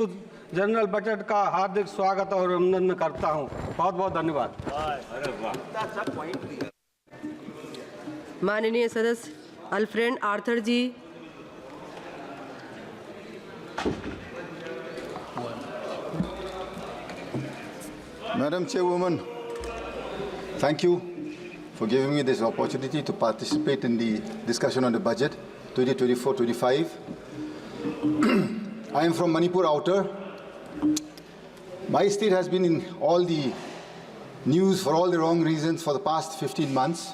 General budget का हार्दिक स्वागत और अभिनंदन करता हूं। बहुत बहुत धन्यवाद। माननीय सदस्य Alfred Arthur ji. Madam Chairwoman, thank you for giving me this opportunity to participate in the discussion on the budget 2024-25. I am from Manipur Outer. My state has been in all the news for all the wrong reasons for the past 15 months.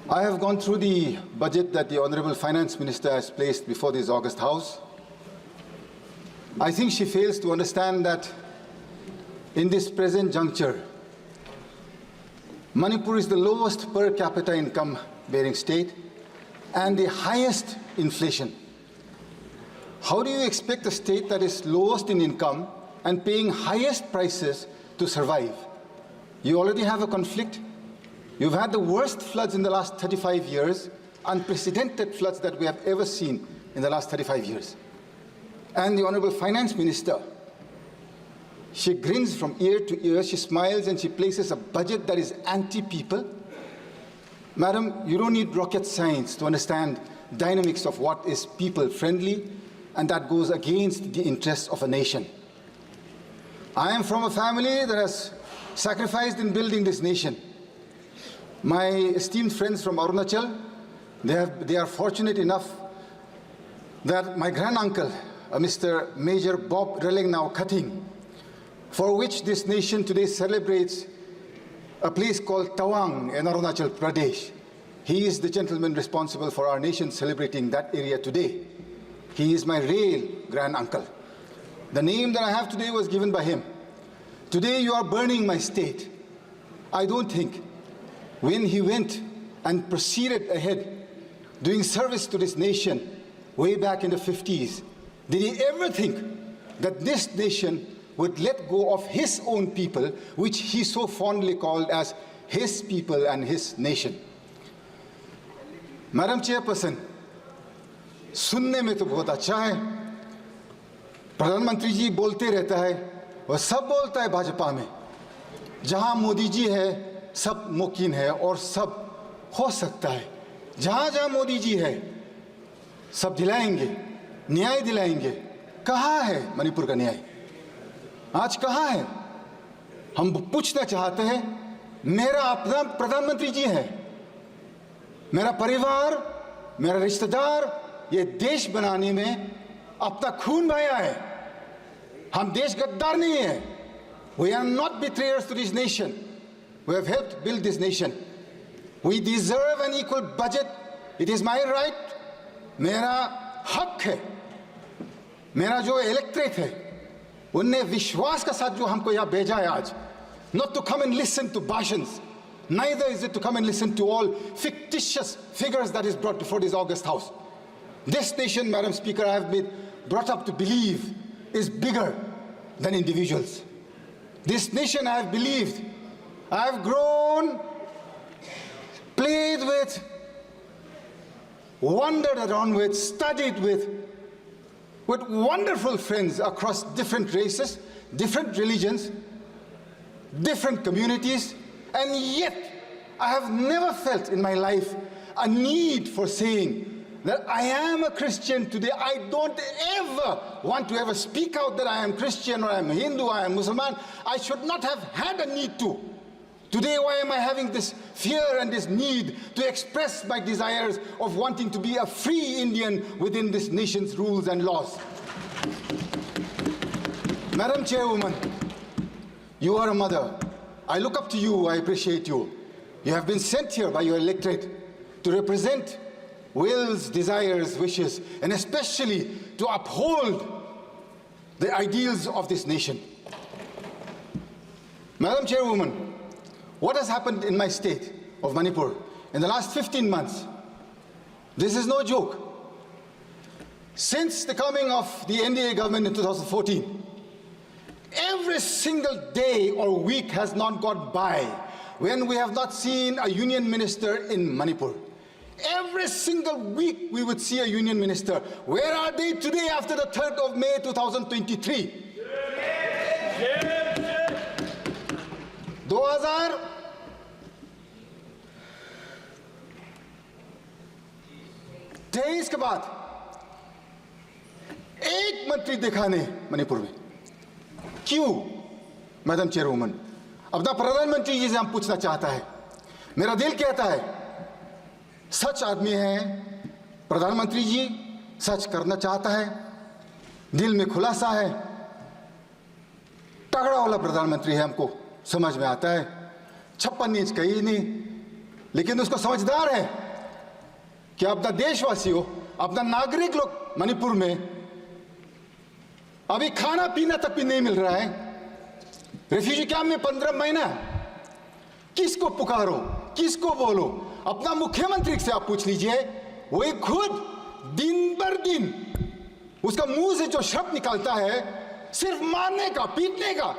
I have gone through the budget that the Honorable Finance Minister has placed before this August House. I think she fails to understand that in this present juncture, Manipur is the lowest per capita income bearing state and the highest inflation. How do you expect a state that is lowest in income and paying highest prices to survive? You already have a conflict. You've had the worst floods in the last 35 years, unprecedented floods that we have ever seen in the last 35 years. And the Honorable Finance Minister, she grins from ear to ear, she smiles and she places a budget that is anti-people. Madam, you don't need rocket science to understand dynamics of what is people-friendly, and that goes against the interests of a nation. I am from a family that has sacrificed in building this nation. My esteemed friends from Arunachal, they are fortunate enough that my granduncle, Mr. Major Bob Relengnau Cutting, for which this nation today celebrates a place called Tawang in Arunachal Pradesh. He is the gentleman responsible for our nation celebrating that area today. He is my real granduncle. The name that I have today was given by him. Today you are burning my state. I don't think when he went and proceeded ahead doing service to this nation way back in the 50s, did he ever think that this nation would let go of his own people, which he so fondly called as his people and his nation? Madam Chairperson, सुनने में तो बहुत अच्छा है, प्रधानमंत्री जी बोलते रहता है, वह सब बोलता है भाजपा में, जहां मोदी जी है सब मुमकिन है और सब हो सकता है, जहां जहां मोदी जी है सब दिलाएंगे, न्याय दिलाएंगे। कहां है मणिपुर का न्याय? आज कहां है? हम पूछना चाहते हैं। मेरा अपना प्रधानमंत्री जी है, मेरा परिवार, मेरा रिश्तेदार ये देश बनाने में अपना खून बहाया है। हम देश गद्दार नहीं है। We are not betrayers to this nation. We have helped build this nation. We deserve an equal budget. It is my right. मेरा हक है। मेरा जो इलेक्ट्रेट है, उनने विश्वास के साथ जो हमको यहाँ भेजा है आज, not to come and listen to bhashans, neither is it to come and listen to all fictitious figures that is brought before this August House. This nation, Madam Speaker, I have been brought up to believe is bigger than individuals. This nation I have believed, I have grown, played with, wandered around with, studied with wonderful friends across different races, different religions, different communities, and yet I have never felt in my life a need for saying that I am a Christian today. I don't ever want to ever speak out that I am Christian or I am Hindu, I am Muslim. I should not have had a need to. Today, why am I having this fear and this need to express my desires of wanting to be a free Indian within this nation's rules and laws? Madam Chairwoman, you are a mother. I look up to you, I appreciate you. You have been sent here by your electorate to represent wills, desires, wishes, and especially to uphold the ideals of this nation. Madam Chairwoman, what has happened in my state of Manipur in the last 15 months? This is no joke. Since the coming of the NDA government in 2014, every single day or week has not gone by when we have not seen a union minister in Manipur. Every single week we would see a union minister. Where are they today after the 3rd of May 2023? 2023 के बाद एक मंत्री देखा नहीं मणिपुर में। क्यों madam चेयरवुमन? अपना प्रधानमंत्री जी से हम पूछना चाहता है। मेरा दिल कहता है सच आदमी है प्रधानमंत्री जी, सच करना चाहता है, दिल में खुलासा है, तगड़ा वाला प्रधानमंत्री है, हमको समझ में आता है। 56 इंच कहीं नहीं, लेकिन उसको समझदार है कि अपना देशवासियों, अपना नागरिक लोग मणिपुर में अभी खाना पीना तक भी नहीं मिल रहा है। रेफ्यूजी कैंप में 15 महीना। किसको पुकारो, किसको बोलो? अपना मुख्यमंत्री से आप पूछ लीजिए, वही खुद दिन भर दिन उसका मुंह से जो शब्द निकलता है सिर्फ मारने का, पीटने का।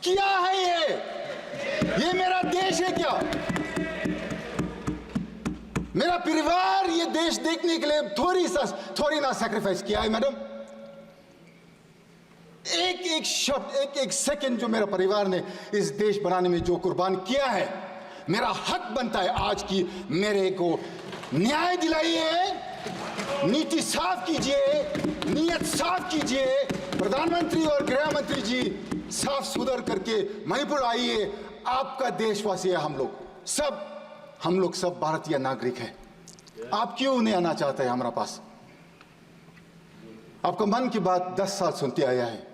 क्या है ये मेरा देश है क्या? मेरा परिवार ये देश देखने के लिए थोड़ी ना सैक्रिफाइस किया है मैडम। एक शब्द, एक सेकंड जो मेरा परिवार ने इस देश बनाने में जो कुर्बान किया है, मेरा हक बनता है आज की मेरे को न्याय दिलाइए, नीति साफ कीजिए, नीयत साफ कीजिए। प्रधानमंत्री और गृह मंत्री जी साफ सुधर करके मणिपुर आइए। आपका देशवासी है हम लोग सब भारतीय नागरिक हैं। आप क्यों नहीं आना चाहते हैं हमारा पास? आपका मन की बात 10 साल सुनते आया है।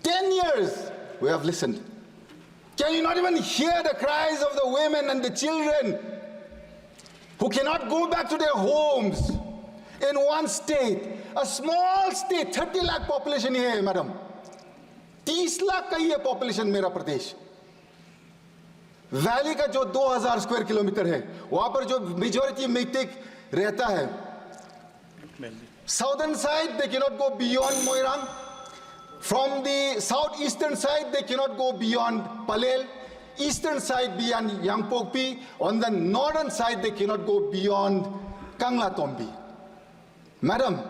10 years we have listened. Can you not even hear the cries of the women and the children who cannot go back to their homes in one state, a small state, 30 lakh population here, madam. 30 lakh का ये population मेरा प्रदेश। Valley का जो 2000 square kilometre है, वहां पर जो majority matic रहता है, southern side they cannot go beyond Moirang. From the southeastern side they cannot go beyond Palel. Eastern side beyond Yangpokpi. On the northern side they cannot go beyond Kanglatombi. Madam,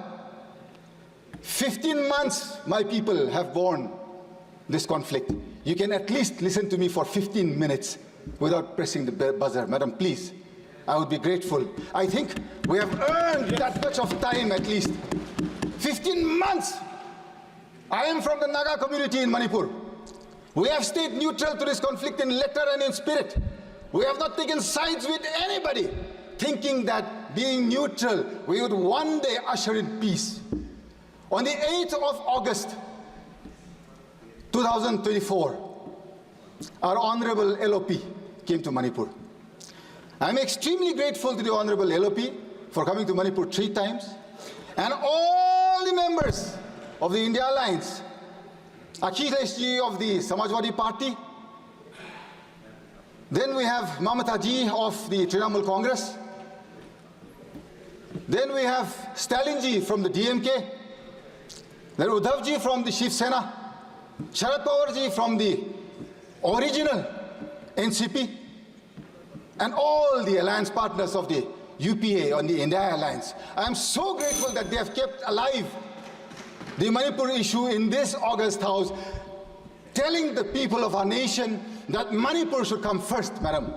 15 months my people have borne this conflict. You can at least listen to me for 15 minutes without pressing the buzzer. Madam, please. I would be grateful. I think we have earned that much of time at least. 15 months. I am from the Naga community in Manipur. We have stayed neutral to this conflict in letter and in spirit. We have not taken sides with anybody, thinking that being neutral, we would one day usher in peace. On the 8th of August, 2024, our Honorable LOP came to Manipur. I'm extremely grateful to the Honorable LOP for coming to Manipur 3 times, and all the members of the India Alliance, Akhilesh ji of the Samajwadi Party, then we have Mamata ji of the Trinamool Congress, then we have Stalin ji from the DMK, then Uddhav ji from the Shiv Sena, Sharad Pawar ji from the original NCP, and all the alliance partners of the UPA on the India Alliance. I am so grateful that they have kept alive the Manipur issue in this August House, telling the people of our nation that Manipur should come first, madam.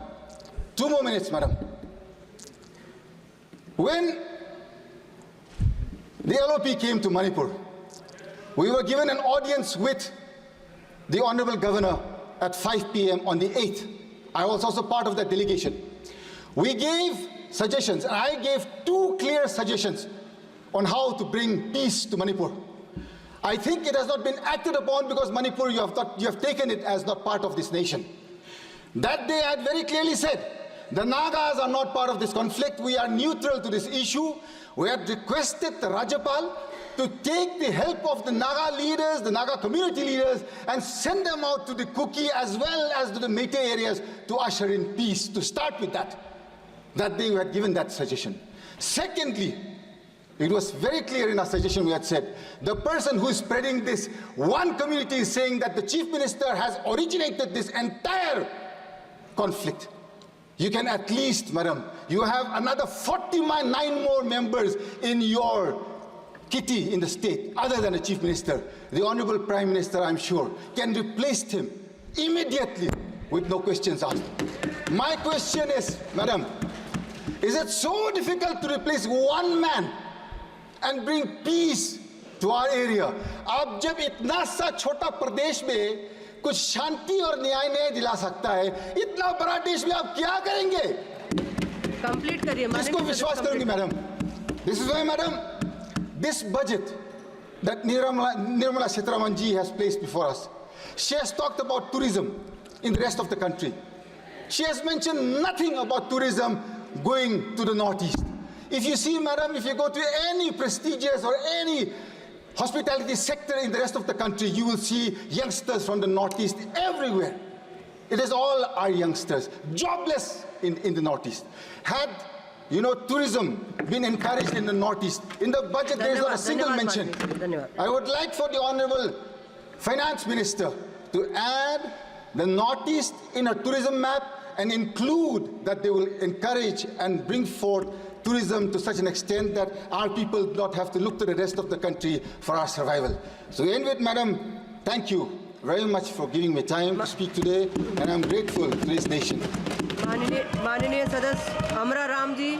2 more minutes, madam. When the LOP came to Manipur, we were given an audience with the Honorable Governor at 5 p.m. on the 8th. I was also part of that delegation. We gave suggestions, and I gave 2 clear suggestions on how to bring peace to Manipur. I think it has not been acted upon because Manipur, you have taken it as not part of this nation. That day I had very clearly said, the Nagas are not part of this conflict. We are neutral to this issue. We had requested the Rajyapal to take the help of the Naga leaders, the Naga community leaders, and send them out to the Kuki as well as to the Meitei areas to usher in peace, to start with that. That day we had given that suggestion. Secondly, it was very clear in our suggestion we had said, the person who is spreading this, one community is saying that the Chief Minister has originated this entire conflict. You can at least, madam, you have another 49 more members in your kitty in the state, other than the Chief Minister. The Honorable Prime Minister, I'm sure, can replace him immediately with no questions asked. My question is, madam, is it so difficult to replace one man and bring peace to our area? आप जब इतना सा छोटा प्रदेश में कुछ शांति और न्याय नहीं दिला सकता है, इतना बड़ा देश में आप क्या करेंगे? कंप्लीट करिए। किसको विश्वास करूंगी, madam? This is why, madam, this budget that Nirmala Sitharaman ji has placed before us, she has talked about tourism in the rest of the country. She has mentioned nothing about tourism going to the northeast. If you see, madam, if you go to any prestigious or any hospitality sector in the rest of the country, you will see youngsters from the northeast everywhere. It is all our youngsters, jobless in the northeast. Had, tourism been encouraged in the northeast, in the budget there is not a single mention. I would like for the Honorable Finance Minister to add the northeast in a tourism map and include that they will encourage and bring forth tourism to such an extent that our people do not have to look to the rest of the country for our survival. So to end with, madam, thank you very much for giving me time to speak today, and I'm grateful to this nation. माननीय सदस्य अमरा राम जी।